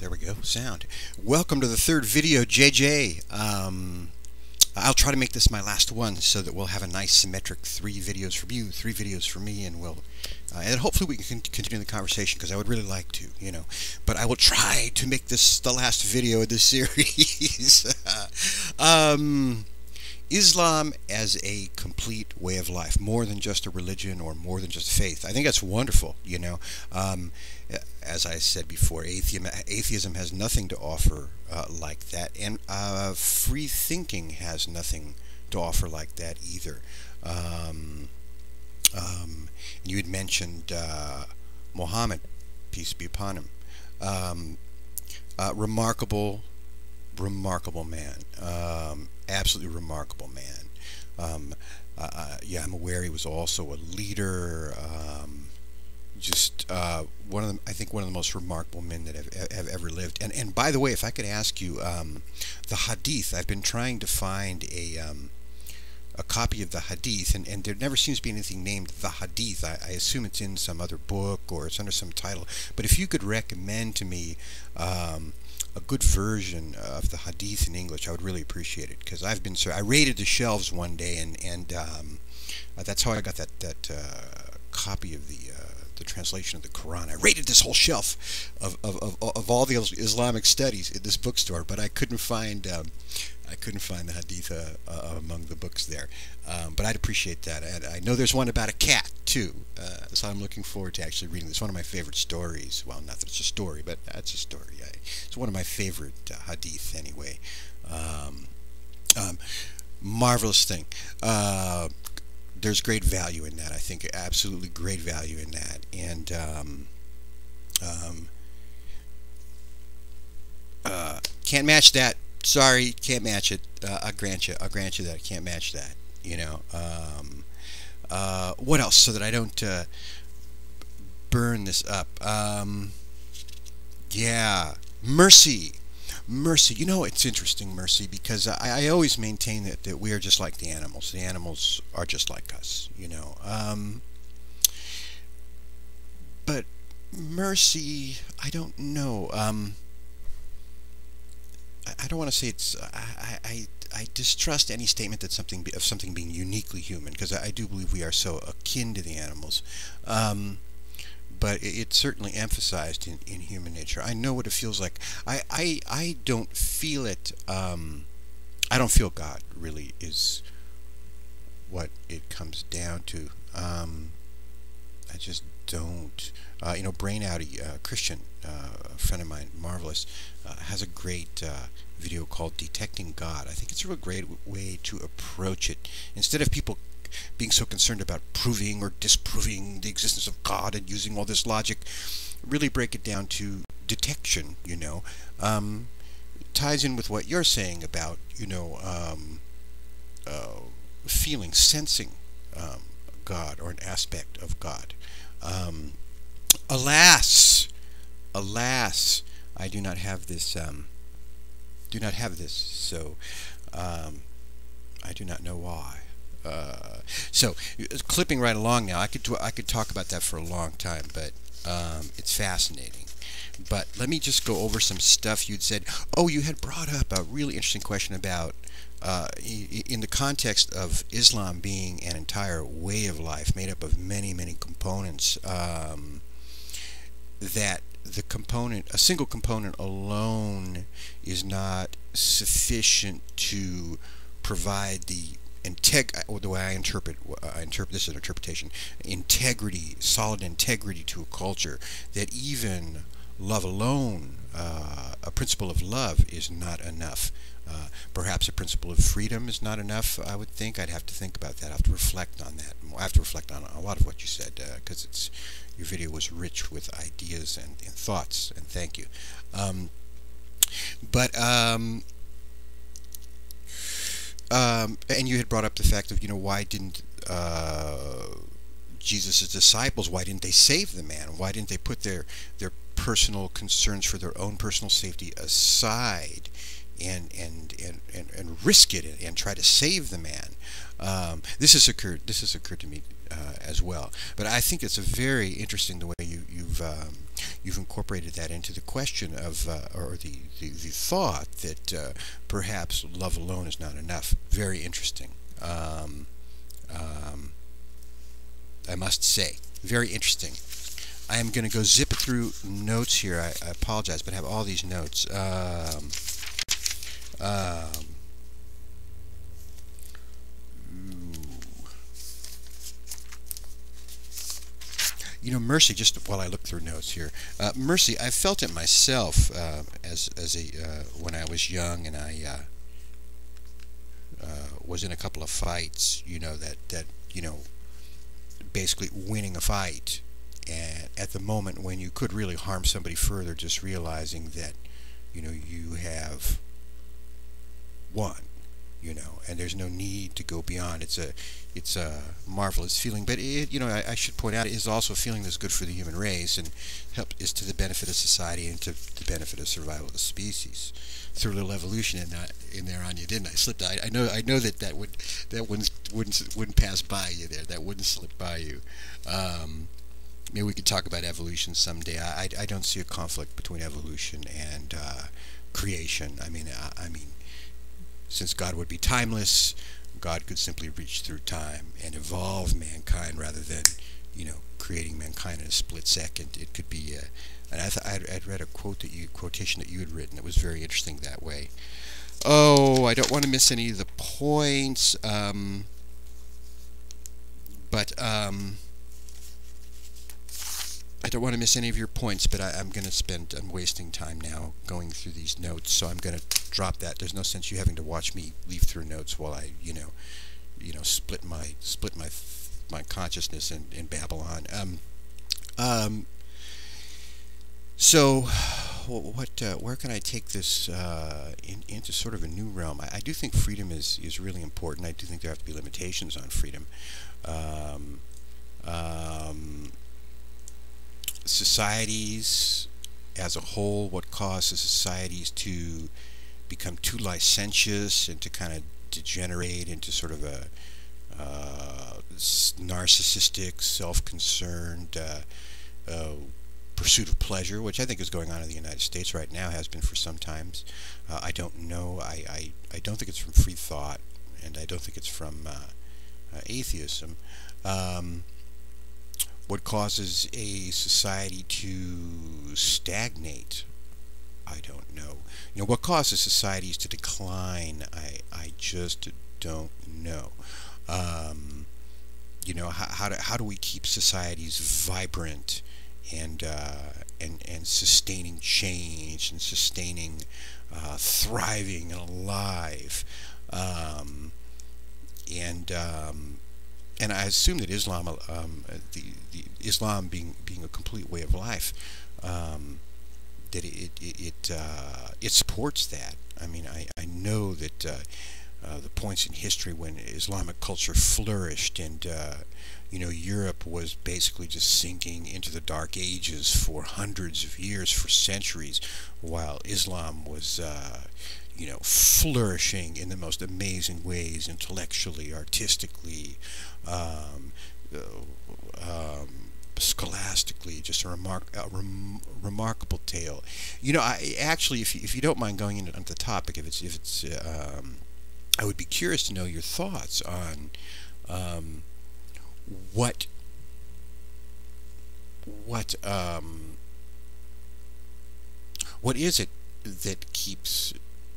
There we go. Sound. Welcome to the third video, JJ. I'll try to make this my last one so that we'll have a nice symmetric 3 videos from you, 3 videos from me, and we'll and hopefully we can continue the conversation because I would really like to, you know. But I will try to make this the last video of this series. Islam as a complete way of life, more than just a religion or more than just faith. I think that's wonderful, you know. As I said before, atheism has nothing to offer like that, and free thinking has nothing to offer like that either. You had mentioned Muhammad, peace be upon him. Remarkable man, absolutely remarkable man. Yeah, I'm aware he was also a leader. Just one of the, I think one of the most remarkable men that have ever lived. And by the way, if I could ask you, the Hadith, I've been trying to find a copy of the Hadith, and there never seems to be anything named the Hadith. I assume it's in some other book or it's under some title. But if you could recommend to me a good version of the Hadith in English, I would really appreciate it, because I raided the shelves one day, and that's how I got that copy of the translation of the Quran. I raided this whole shelf of all the Islamic studies in this bookstore, but I couldn't find the Hadith among the books there. But I'd appreciate that. I know there's one about a cat too, so I'm looking forward to actually reading this. One of my favorite stories. Well, not that it's a story, but that's a story. It's one of my favorite Hadith anyway. Marvelous thing. There's great value in that. I think absolutely great value in that, and can't match that. Sorry, can't match it. I'll grant you that. Can't match that. You know. What else, so that I don't burn this up? Yeah, mercy. You know, it's interesting, mercy, because I always maintain that we are just like the animals. The animals are just like us, you know. But mercy, I don't know. I don't want to say it's. I distrust any statement that something being uniquely human, because I do believe we are so akin to the animals. But it's certainly emphasized in human nature. I know what it feels like. I don't feel it. I don't feel God, really, is what it comes down to. I just don't. You know, Brain Outie, Christian, a friend of mine, marvelous, has a great video called Detecting God. I think it's a real great way to approach it. Instead of people being so concerned about proving or disproving the existence of God and using all this logic, really break it down to detection, you know. Ties in with what you're saying about, you know, feeling, sensing God, or an aspect of God. Alas, I do not have this, so I do not know why. So clipping right along now, I could talk about that for a long time, but it's fascinating. But let me just go over some stuff you'd said. Oh, you had brought up a really interesting question about in the context of Islam being an entire way of life made up of many components, that a single component alone is not sufficient to provide the way I interpret this is an interpretation, solid integrity to a culture, that even love alone, a principle of love, is not enough. Perhaps a principle of freedom is not enough, I would think. I'd have to think about that. I have to reflect on that. I have to reflect on a lot of what you said, because your video was rich with ideas and thoughts, and thank you. And you had brought up the fact of, you know, why didn't Jesus' disciples, why didn't they save the man? Why didn't they put their personal concerns for their own personal safety aside and risk it and try to save the man? This has occurred to me as well. But I think it's a very interesting the way you've incorporated that into the question of, or the thought that perhaps love alone is not enough. Very interesting. I must say, very interesting. I am going to go zip through notes here. I apologize, but I have all these notes. You know, mercy, just while I look through notes here, mercy, I felt it myself as when I was young, and I was in a couple of fights, you know, that you know, basically winning a fight, and at the moment when you could really harm somebody further, just realizing that, you know, you have won, you know, and there's no need to go beyond. It's a marvelous feeling, but it, you know, I should point out, it is also a feeling that's good for the human race and is to the benefit of society and to the benefit of survival of the species. Threw a little evolution in there on you, didn't I? Slipped. I know that wouldn't pass by you there. That wouldn't slip by you. Maybe we could talk about evolution someday. I don't see a conflict between evolution and creation. I mean, since God would be timeless, God could simply reach through time and evolve mankind rather than, you know, creating mankind in a split second. It could be, and I'd read a quotation that you had written that was very interesting that way. Oh, I don't want to miss any of the points, but I don't want to miss any of your points, but I'm wasting time now going through these notes, so I'm going to drop that. There's no sense you having to watch me leaf through notes while I, you know, split my consciousness in Babylon. So, where can I take this into sort of a new realm? I do think freedom is really important. I do think there have to be limitations on freedom. Societies as a whole, what causes societies to become too licentious and to kind of degenerate into sort of a narcissistic, self-concerned pursuit of pleasure, which I think is going on in the United States right now, has been for some times. I don't know. I don't think it's from free thought, and I don't think it's from atheism. What causes a society to stagnate? I don't know. You know, what causes societies to decline? I just don't know. You know, how do we keep societies vibrant and sustaining change and sustaining thriving and alive? And I assume that Islam, the Islam being a complete way of life, that it supports that. I mean, I know that the points in history when Islamic culture flourished and you know, Europe was basically just sinking into the Dark Ages for hundreds of years, for centuries, while Islam was you know, flourishing in the most amazing ways, intellectually, artistically, scholastically. Just a remarkable tale. You know, I actually, if you don't mind going into the topic, if it's I would be curious to know your thoughts on what is it that keeps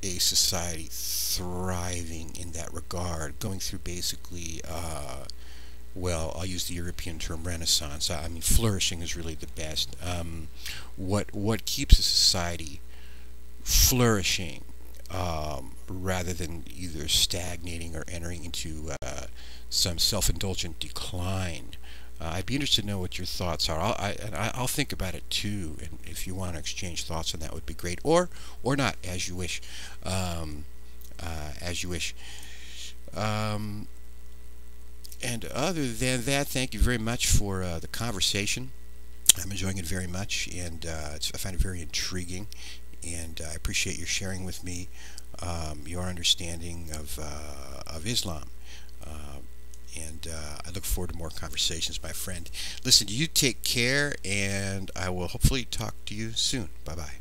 a society thriving in that regard, going through basically, well, I'll use the European term Renaissance. I mean, flourishing is really the best. What keeps a society flourishing rather than either stagnating or entering into some self-indulgent decline? I'd be interested to know what your thoughts are. I'll think about it too, and if you want to exchange thoughts on that, would be great, or not, as you wish. As you wish. And other than that, thank you very much for the conversation. I'm enjoying it very much, and I find it very intriguing, and I appreciate your sharing with me your understanding of Islam. And I look forward to more conversations, my friend. Listen, you take care, and I will hopefully talk to you soon. Bye-bye.